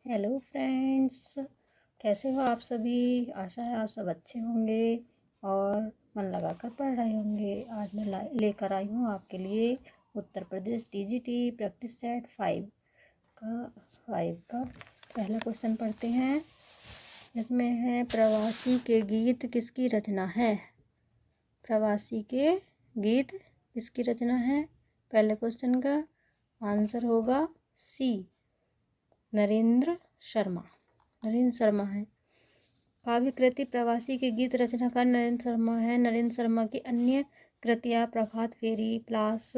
Hello friends, कैसे हो आप सभी। आशा है आप सब अच्छे होंगे और मन लगाकर पढ़ रहे होंगे। आज मैं लेकर आई हूँ आपके लिए Uttar Pradesh TGT practice set 5 का पहला क्वेश्चन पढ़ते हैं। इसमें है प्रवासी के गीत किसकी रचना है। प्रवासी के गीत किसकी रचना है। पहले क्वेश्चन का आंसर होगा सी, नरेंद्र शर्मा है। काव्य कृति प्रवासी के गीत रचनाकार नरेंद्र शर्मा है। नरेंद्र शर्मा की अन्य कृतियाँ प्रभात फेरी, प्लास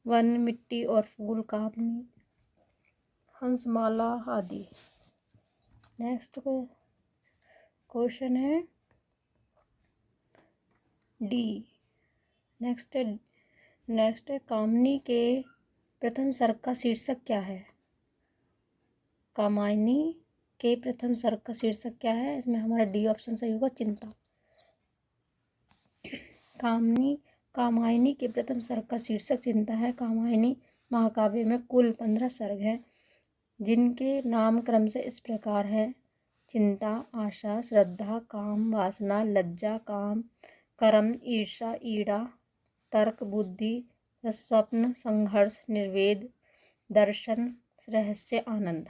वन, मिट्टी और फूल, कहानी, हंसमाला आदि। नेक्स्ट क्वेश्चन है डी। नेक्स्ट है कामनी के प्रथम सर्ग का शीर्षक क्या है। कामायनी के प्रथम सर्ग का शीर्षक क्या है। इसमें हमारा डी ऑप्शन सही होगा, चिंता। कामायनी के प्रथम सर्ग का शीर्षक चिंता है। कामायनी महाकाव्य में कुल 15 सर्ग हैं, जिनके नाम क्रम से इस प्रकार हैं: चिंता, आशा, श्रद्धा, काम, वासना, लज्जा, काम, कर्म, ईर्षा, ईड़ा, तर्क, बुद्धि, स्वप्न, संघर्ष, निर्वेद, दर्शन, रहस्य, आनंद।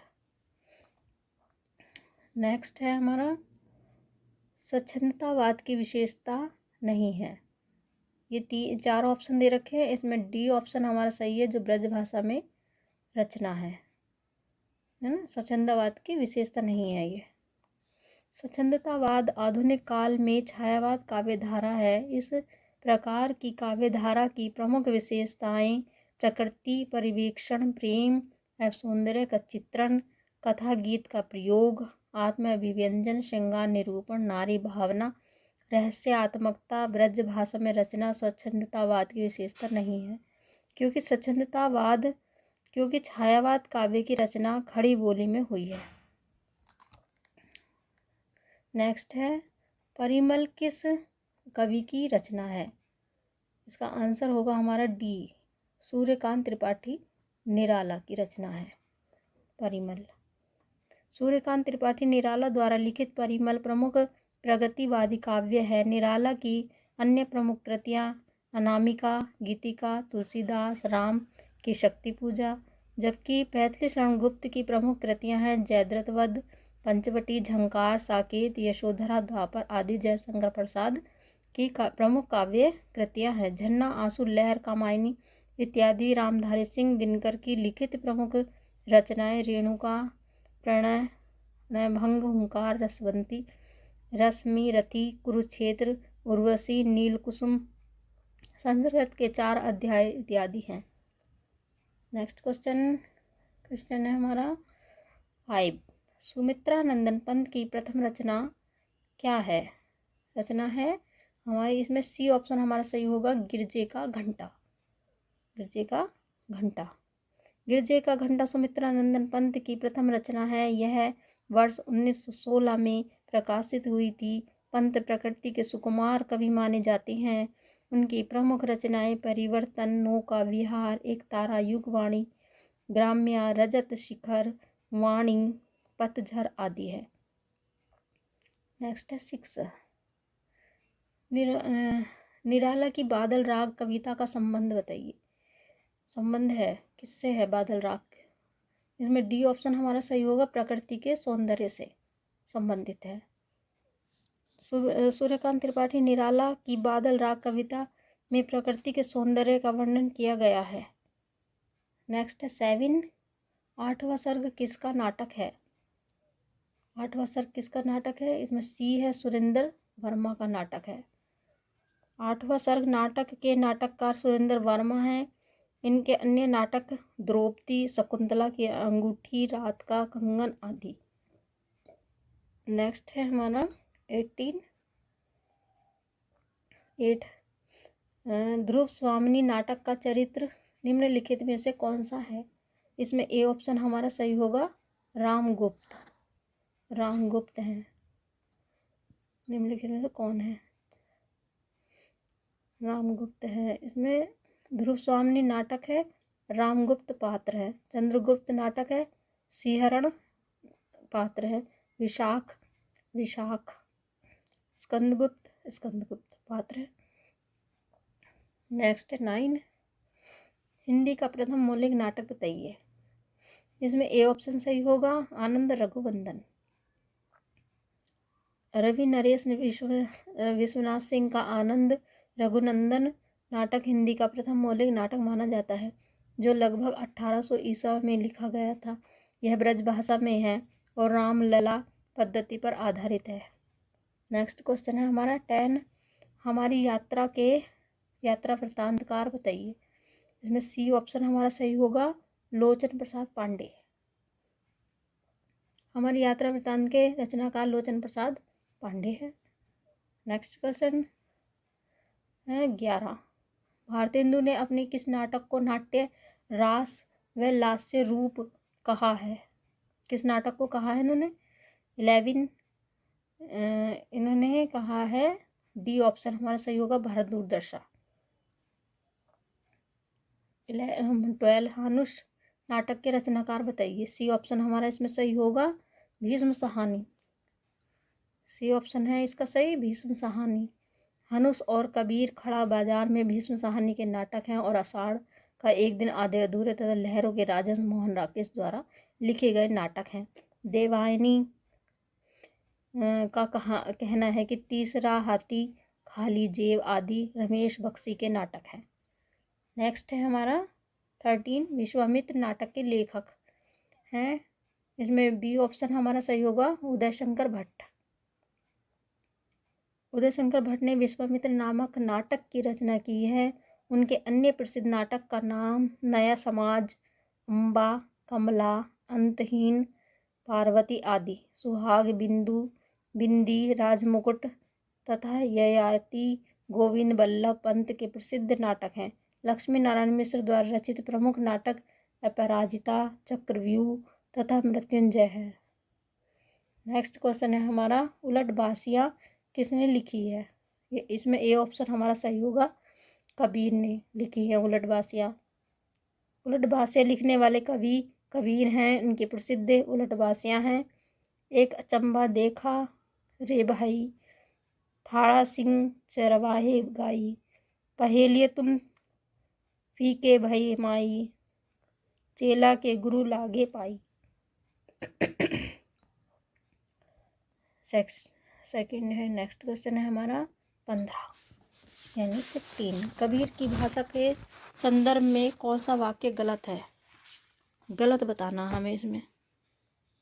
नेक्स्ट है हमारा स्वच्छंदतावाद की विशेषता नहीं है। ये 4 ऑप्शन दे रखे हैं। इसमें डी ऑप्शन हमारा सही है, जो ब्रज भाषा में रचना है ना। स्वच्छंदतावाद की विशेषता नहीं है ये। स्वच्छंदतावाद आधुनिक काल में छायावाद काव्यधारा है। इस प्रकार की काव्यधारा की प्रमुख विशेषताएं प्रकृति परिवेक्षण, प्रेम एवं सौंदर्य का चित्रण, कथा गीत का प्रयोग, आत्म अभिव्यंजन, श्रृंगार निरूपण, नारी भावना, रहस्यात्मकता, ब्रज भाषा में रचना स्वच्छंदतावाद की विशेषता नहीं है, क्योंकि छायावाद काव्य की रचना खड़ी बोली में हुई है। नेक्स्ट है परिमल किस कवि की रचना है। इसका आंसर होगा हमारा डी, सूर्यकांत त्रिपाठी निराला की रचना है परिमल। सूर्यकांत त्रिपाठी निराला द्वारा लिखित परिमल प्रमुख प्रगतिवादी काव्य है। निराला की अन्य प्रमुख कृतियाँ अनामिका, गीतिका, तुलसीदास, राम की शक्ति पूजा, जबकि पैंथली शरण गुप्त की प्रमुख कृतियाँ हैं जयद्रथ वध, पंचवटी, झंकार, साकेत, यशोधरा, द्वापर आदि। जयशंकर प्रसाद की प्रमुख काव्य कृतियाँ हैं झरना, आंसू, लहर, कामायनी इत्यादि। रामधारी सिंह दिनकर की लिखित प्रमुख रचनाएं रेणुका, प्रणय, नयभंग, हुंकार, रसवंती, रश्मि, रति, कुरुक्षेत्र, उर्वशी, नीलकुसुम, संस्कृत के 4 अध्याय इत्यादि हैं। नेक्स्ट क्वेश्चन है हमारा 5। सुमित्रा नंदन पंत की प्रथम रचना क्या है। रचना है हमारी, इसमें सी ऑप्शन हमारा सही होगा, गिरजे का घंटा। गिरजे का घंटा सुमित्रा नंदन पंत की प्रथम रचना है। यह वर्ष 1916 में प्रकाशित हुई थी। पंत प्रकृति के सुकुमार कवि माने जाते हैं। उनकी प्रमुख रचनाएं परिवर्तन, नौका विहार, एक तारा युग वाणी, ग्राम्या, रजत शिखर, वाणी, पतझर आदि है। नेक्स्ट है 6। निराला की बादल राग कविता का संबंध बताइए। संबंध है किससे है बादल राग। इसमें डी ऑप्शन हमारा सही होगा, प्रकृति के सौंदर्य से संबंधित है। सूर्यकांत त्रिपाठी निराला की बादल राग कविता में प्रकृति के सौंदर्य का वर्णन किया गया है। नेक्स्ट है 7। 8वां सर्ग किसका नाटक है। 8वां सर्ग किसका नाटक है। इसमें सी है, सुरेंद्र वर्मा का नाटक है। 8वां सर्ग नाटक के नाटककार सुरेंद्र वर्मा हैं। इनके अन्य नाटक द्रौपदी, शकुंतला की अंगूठी, रात का कंगन आदि। नेक्स्ट है हमारा 8। ध्रुव स्वामिनी नाटक का चरित्र निम्नलिखित में से कौन सा है। इसमें ए ऑप्शन हमारा सही होगा, रामगुप्त है। निम्नलिखित में से कौन है, रामगुप्त है। इसमें ध्रुव स्वामिनी नाटक है, रामगुप्त पात्र है। चंद्रगुप्त नाटक है, सिंहरण पात्र है। विशाख विशाख। स्कंदगुप्त पात्र है। नेक्स्ट 9, हिंदी का प्रथम मौलिक नाटक बताइए। इसमें ए ऑप्शन सही होगा, आनंद रघुवंदन। रवि नरेश विश्वनाथ सिंह का आनंद रघुनंदन नाटक हिंदी का प्रथम मौलिक नाटक माना जाता है, जो लगभग 1800 ईसा में लिखा गया था। यह ब्रज भाषा में है और रामलला पद्धति पर आधारित है। नेक्स्ट क्वेश्चन है हमारा 10, हमारी यात्रा वृत्तांतकार बताइए। इसमें सी ऑप्शन हमारा सही होगा, लोचन प्रसाद पांडे। हमारी यात्रा वृत्तांत के रचनाकार लोचन प्रसाद पांडे है। नेक्स्ट क्वेश्चन है 11, भारतेंदु ने अपने किस नाटक को नाट्य, रास व लास्य रूप कहा है। किस नाटक को कहा है इन्होंने? 11 इन्होंने कहा है, डी ऑप्शन हमारा सही होगा, भारत दूरदर्शन। 12, हानुष नाटक के रचनाकार बताइए। सी ऑप्शन हमारा इसमें सही होगा, भीष्म सहानी। सी ऑप्शन है इसका सही, भीष्म सहानी। हनुष और कबीर खड़ा बाजार में भीष्म सहानी के नाटक हैं और आषाढ़ का एक दिन आधे अधूरे तथा लहरों के राजन मोहन राकेश द्वारा लिखे गए नाटक हैं। देवायनी का कहना है कि तीसरा हाथी, खाली जेब आदि रमेश बख्शी के नाटक हैं। नेक्स्ट है हमारा 13, विश्वामित्र नाटक के लेखक हैं। इसमें बी ऑप्शन हमारा सही होगा, उदय शंकर भट्ट। उदय शंकर भट्ट ने विश्वामित्र नामक नाटक की रचना की है। उनके अन्य प्रसिद्ध नाटक का नाम नया समाज, अम्बा, कमला, अंतहीन, पार्वती आदि, सुहाग बिंदु, बिंदी, राजमुकुट तथा ययाति गोविंद बल्लभ पंत के प्रसिद्ध नाटक हैं। लक्ष्मी नारायण मिश्र द्वारा रचित प्रमुख नाटक अपराजिता, चक्रव्यूह तथा मृत्युंजय है। नेक्स्ट क्वेश्चन है हमारा, उलट बासियाँ किसने लिखी है। ये इसमें ए ऑप्शन हमारा सही होगा, कबीर ने लिखी है उलट बासियाँ। उलट बासियाँ लिखने वाले कवि कबीर हैं। उनकी प्रसिद्ध उलट बासियाँ हैं, एक अचंबा देखा रे भाई, थाड़ा सिंह चरवाहे गाई, पहेलिए तुम फीके भई माई, चेला के गुरु लागे पाई। सेकंड है। नेक्स्ट क्वेश्चन है हमारा 15 यानी 15, कबीर की भाषा के संदर्भ में कौन सा वाक्य गलत है। गलत बताना हमें। इसमें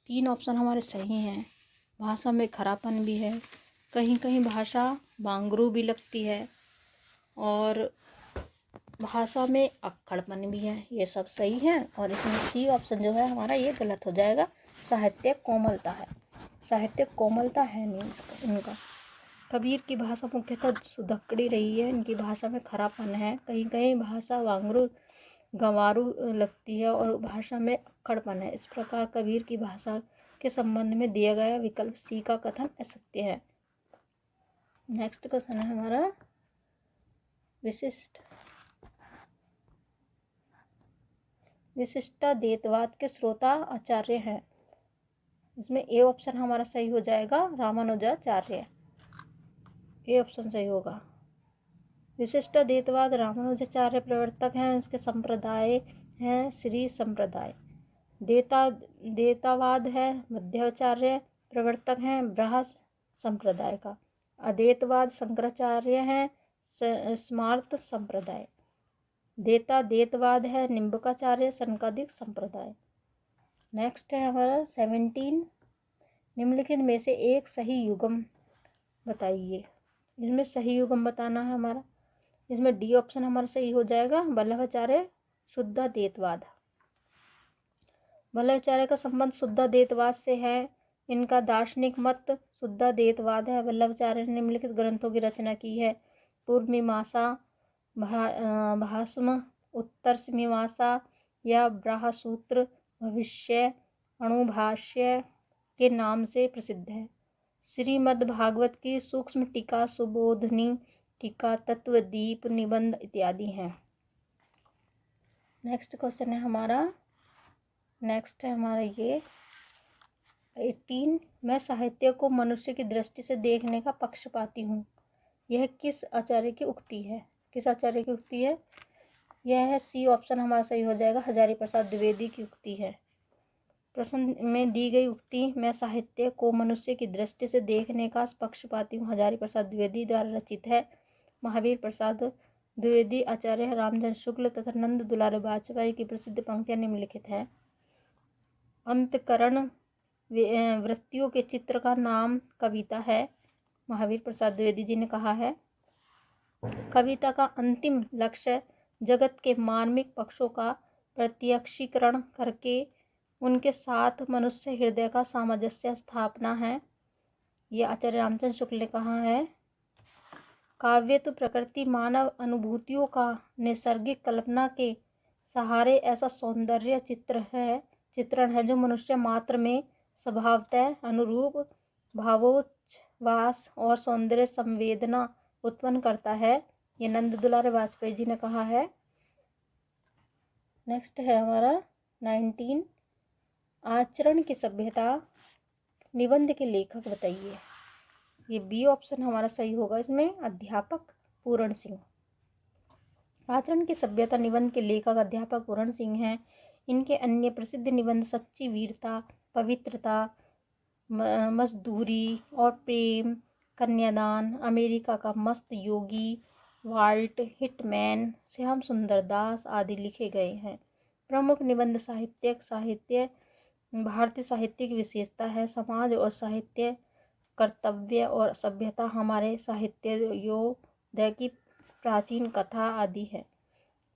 3 ऑप्शन हमारे सही हैं। भाषा में खरापन भी है, कहीं कहीं भाषा बांगरू भी लगती है, और भाषा में अक्खड़पन भी है। ये सब सही है। और इसमें सी ऑप्शन जो है हमारा ये गलत हो जाएगा, साहित्य कोमलता है। साहित्य कोमलता है नहीं इनका। कबीर की भाषा मुख्यतः सुधकड़ी रही है। इनकी भाषा में खरापन है, कहीं कहीं भाषा वांगरू गंवारू लगती है और भाषा में अक्खड़पन है। इस प्रकार कबीर की भाषा के संबंध में दिया गया विकल्प सी का कथन असत्य है। नेक्स्ट क्वेश्चन है हमारा विशिष्टाद्वैतवाद के श्रोता आचार्य हैं। इसमें ए ऑप्शन हमारा सही हो जाएगा, रामानुजाचार्य। ए ऑप्शन सही होगा। विशिष्टाद्वैतवाद रामानुजाचार्य प्रवर्तक हैं। इसके संप्रदाय हैं श्री संप्रदाय। द्वैतवाद है मध्वाचार्य प्रवर्तक हैं ब्रह्म संप्रदाय का। अद्वैतवाद शंकराचार्य हैं स्मार्त संप्रदाय। द्वैतवाद है निम्बकाचार्य सनकादिक संप्रदाय। नेक्स्ट है हमारा 17, निम्नलिखित में से एक सही युगम बताइए। इसमें सही युगम बताना है हमारा। इसमें डी ऑप्शन हमारा सही हो जाएगा, वल्लभाचार्य शुद्धाद्वैतवाद। वल्लभाचार्य का संबंध शुद्धाद्वैतवाद से है। इनका दार्शनिक मत शुद्धाद्वैतवाद है। वल्लभाचार्य ने निम्नलिखित ग्रंथों की रचना की है, पूर्व मीमांसा, भाष्म, उत्तर मीमांसा या ब्रह्मसूत्र, भविष्य, अणुभाष्य के नाम से प्रसिद्ध है। श्रीमद्भागवत की सूक्ष्म टीका, सुबोधनी टीका, तत्वदीप, निबंध इत्यादि हैं। नेक्स्ट क्वेश्चन है हमारा ये 18 मैं साहित्य को मनुष्य की दृष्टि से देखने का पक्षपाती हूँ। यह किस आचार्य की उक्ति है? किस आचार्य की उक्ति है? यह है सी ऑप्शन हमारा सही हो जाएगा, हजारी प्रसाद द्विवेदी की उक्ति है। प्रश्न में दी गई उक्ति मैं साहित्य को मनुष्य की दृष्टि से देखने का पक्षपाती हूँ हजारी प्रसाद द्विवेदी द्वारा रचित है। महावीर प्रसाद द्विवेदी आचार्य रामचंद्र शुक्ल तथा नंद दुलारे वाजपेयी की प्रसिद्ध पंक्तियां निम्नलिखित है। अंतकरण वृत्तियों के चित्र का नाम कविता है। महावीर प्रसाद द्विवेदी जी ने कहा है। कविता का अंतिम लक्ष्य जगत के मार्मिक पक्षों का प्रत्यक्षीकरण करके उनके साथ मनुष्य हृदय का सामंजस्य स्थापना है। यह आचार्य रामचंद्र शुक्ल ने कहा है। काव्य तो प्रकृति मानव अनुभूतियों का नैसर्गिक कल्पना के सहारे ऐसा सौंदर्य चित्रण है जो मनुष्य मात्र में स्वभावतः अनुरूप भावोच्छ्वास और सौंदर्य संवेदना उत्पन्न करता है। ये नंद दुलारे वाजपेयी जी ने कहा है। नेक्स्ट है हमारा 19 आचरण की सभ्यता निबंध के लेखक बताइए। ये बी ऑप्शन हमारा सही होगा इसमें, अध्यापक पूरण सिंह। आचरण की सभ्यता निबंध के लेखक अध्यापक पूरण सिंह हैं। इनके अन्य प्रसिद्ध निबंध सच्ची वीरता, पवित्रता, मजदूरी और प्रेम, कन्यादान, अमेरिका का मस्त योगी, वाल्ट, हिटमैन, श्याम सुंदर दास आदि लिखे गए हैं। प्रमुख निबंध साहित्य भारतीय साहित्य की विशेषता है। समाज और साहित्य, कर्तव्य और सभ्यता, हमारे साहित्योदय की प्राचीन कथा आदि है।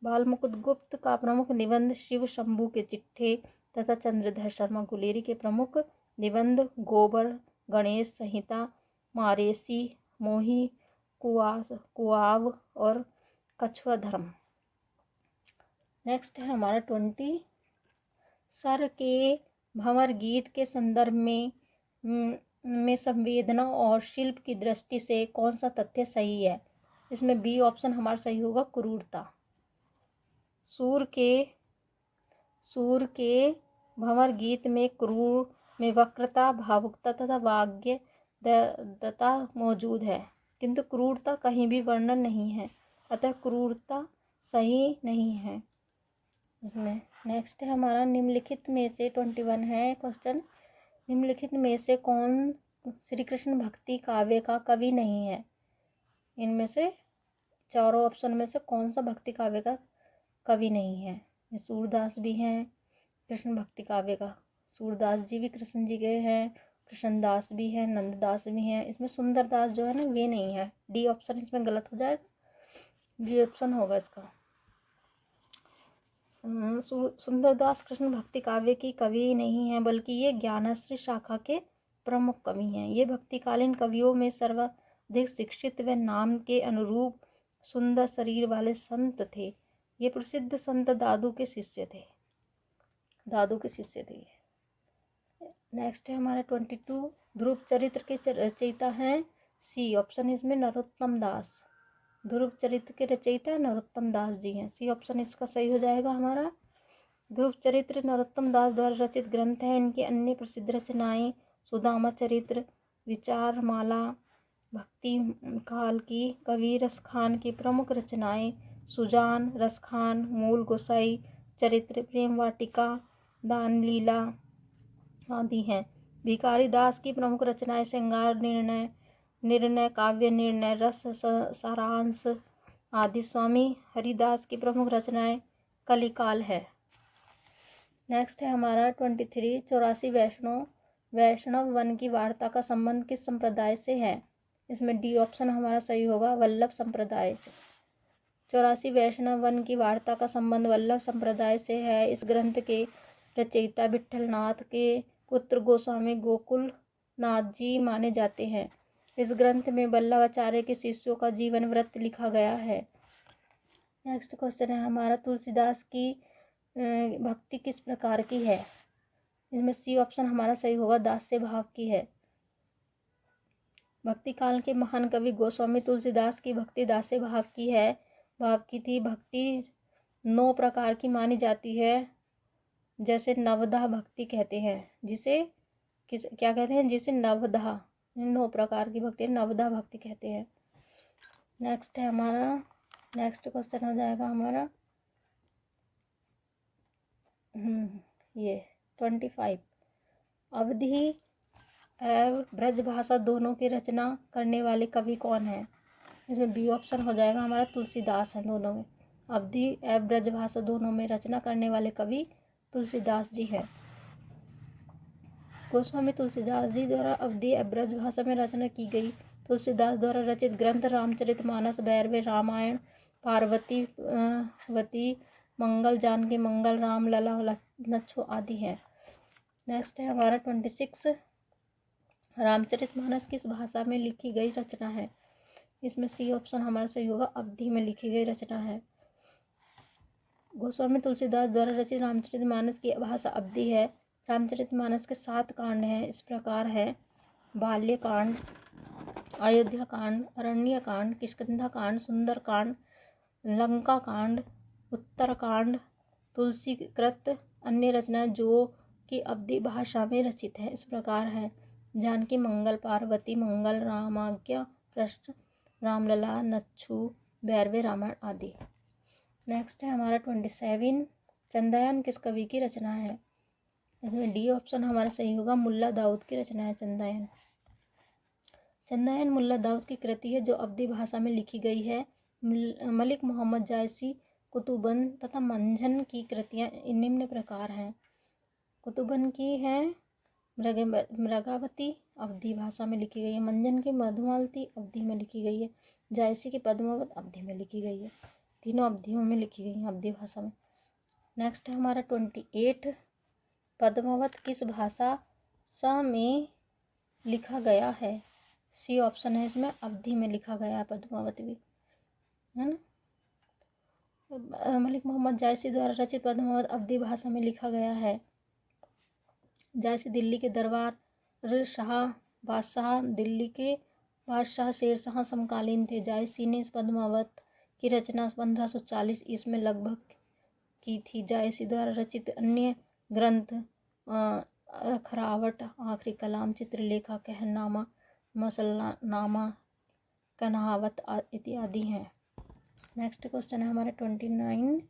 बालमुकुंद गुप्त का प्रमुख निबंध शिव शंभू के चिट्ठे तथा चंद्रधर शर्मा गुलेरी के प्रमुख निबंध गोबर गणेश संहिता, मारेसी, मोही, कुआव और कछुआ धर्म। नेक्स्ट है हमारा 20 सर के भंवर गीत के संदर्भ में संवेदना और शिल्प की दृष्टि से कौन सा तथ्य सही है? इसमें बी ऑप्शन हमारा सही होगा, क्रूरता। सूर के भंवर गीत में क्रूर में वक्रता, भावुकता तथा वाग्यदता मौजूद है, किंतु क्रूरता कहीं भी वर्णन नहीं है, अतः क्रूरता सही नहीं है। नेक्स्ट है हमारा निम्नलिखित में से 21 है क्वेश्चन। निम्नलिखित में से कौन श्री कृष्ण भक्ति काव्य का कवि नहीं है? इनमें से चारों ऑप्शन में से कौन सा भक्ति काव्य का कवि नहीं है? सूरदास भी हैं कृष्ण भक्ति काव्य का, सूरदास जी भी कृष्ण जी के हैं, कृष्णदास भी हैं, नंददास भी हैं। इसमें सुंदरदास जो है ना वे नहीं है। डी ऑप्शन इसमें गलत हो जाएगा, डी ऑप्शन होगा इसका। सुंदरदास कृष्ण भक्ति काव्य की कवि नहीं है, बल्कि ये ज्ञानश्री शाखा के प्रमुख कवि हैं। ये भक्तिकालीन कवियों में सर्वाधिक शिक्षित व नाम के अनुरूप सुंदर शरीर वाले संत थे। ये प्रसिद्ध संत दादू के शिष्य थे। नेक्स्ट है हमारा 22 ध्रुव चरित्र के रचयिता हैं। सी ऑप्शन इसमें नरोत्तम दास। ध्रुव चरित्र के रचयिता नरोत्तम दास जी हैं। सी ऑप्शन इसका सही हो जाएगा हमारा। ध्रुव चरित्र नरोत्तम दास द्वारा रचित ग्रंथ है। इनकी अन्य प्रसिद्ध रचनाएं सुदामा चरित्र, विचारमाला, भक्ति काल की, कवि रसखान की प्रमुख रचनाएं सुजान, रसखान, मूल गोसाई चरित्र, प्रेम वाटिका, दान लीला आदि हैं। भिखारी दास की प्रमुख रचनाएं श्रृंगार निर्णय, काव्य निर्णय, रस सारांश आदि। स्वामी हरिदास की प्रमुख रचनाएं कलिकाल है। नेक्स्ट है हमारा 23 84 वैष्णव वन की वार्ता का संबंध किस संप्रदाय से है? इसमें डी ऑप्शन हमारा सही होगा, वल्लभ संप्रदाय से। 84 वैष्णव वन की वार्ता का संबंध वल्लभ संप्रदाय से है। इस ग्रंथ के रचयिता विट्ठलनाथ के पुत्र गोस्वामी गोकुल नाथ जी माने जाते हैं। इस ग्रंथ में वल्लभाचार्य के शिष्यों का जीवन वृत्त लिखा गया है। नेक्स्ट क्वेश्चन है हमारा तुलसीदास की भक्ति किस प्रकार की है? इसमें सी ऑप्शन हमारा सही होगा, दास्य भाव की है। भक्ति काल के महान कवि गोस्वामी तुलसीदास की भक्ति दास्य भाव की थी। भक्ति 9 प्रकार की मानी जाती है, जैसे नवधा भक्ति कहते हैं, जिसे क्या कहते हैं, जिसे नवधा, 9 प्रकार की भक्ति नवधा भक्ति कहते हैं। नेक्स्ट है हमारा, नेक्स्ट क्वेश्चन हो जाएगा हमारा ये 25। अवधि एवं ब्रज भाषा दोनों की रचना करने वाले कवि कौन है? इसमें बी ऑप्शन हो जाएगा हमारा तुलसीदास है। दोनों में, अवधि एवं ब्रज भाषा दोनों में रचना करने वाले कवि तुलसीदास जी है। गोस्वामी तुलसीदास जी द्वारा अवधि एवं ब्रज भाषा में रचना की गई तुलसीदास द्वारा रचित ग्रंथ रामचरितमानस, भैरवी, रामायण, पार्वती वती, मंगल, जानकी मंगल, राम लला, नच्छो आदि है। नेक्स्ट है हमारा 26। रामचरितमानस किस भाषा में लिखी गई रचना है? इसमें सी ऑप्शन हमारा सही होगा, अवधि में लिखी गई रचना है। गोस्वामी तुलसीदास द्वारा रचित रामचरितमानस की भाषा अवधि है। रामचरितमानस के 7 कांड हैं, इस प्रकार है: बाल्यकांड, अयोध्या कांड, अरण्य कांड, किष्किंधा कांड, सुंदर कांड, लंका कांड, उत्तर कांड, तुलसी कृत। अन्य रचनाएं जो कि अवधि भाषा में रचित है इस प्रकार है: जानकी मंगल, पार्वती मंगल, रामाज्ञा प्रश्न, रामलला, नच्छू, भैरवी, रामायण आदि। नेक्स्ट है हमारा 27। चंदायन किस कवि की रचना है? इसमें डी ऑप्शन हमारा सही होगा, मुल्ला दाऊद की रचना है चंदायन। चंदायन मुल्ला दाऊद की कृति है जो अवधि भाषा में लिखी गई है। मलिक मोहम्मद जायसी, कुतुबन तथा मंझन की कृतियाँ निम्न प्रकार हैं। कुतुबन की है मृगावती, अवधि भाषा में लिखी गई है। मंझन की मधुमालती अवधि में लिखी गई है। जायसी की पद्मावत अवधि में लिखी गई है। तीनों अवधियों में लिखी गई हैं अवधि भाषा में। नेक्स्ट है हमारा 28। पद्मावत किस भाषा में लिखा गया है? सी ऑप्शन है इसमें, अवधि में लिखा गया है पद्मावत भी, है ना। मलिक मोहम्मद जायसी द्वारा रचित पद्मावत अवधि भाषा में लिखा गया है। जायसी दिल्ली के दरबार शाह बादशाह, दिल्ली के बादशाह शेर शाह समकालीन थे। जायसी ने इस पद्मावत की रचना 1540 ईस्वी में लगभग की थी। जायसी द्वारा रचित अन्य ग्रंथ खरावट, आखिरी कलाम, चित्रलेखा, कहरनामा, मसलनामा, कन्हावत इत्यादि हैं। नेक्स्ट क्वेश्चन है हमारा 29।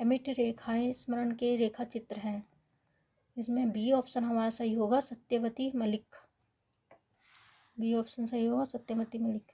अमिट रेखाएं स्मरण के रेखा चित्र हैं। इसमें बी ऑप्शन हमारा सही होगा, सत्यवती मलिक। बी ऑप्शन सही होगा, सत्यवती मलिक।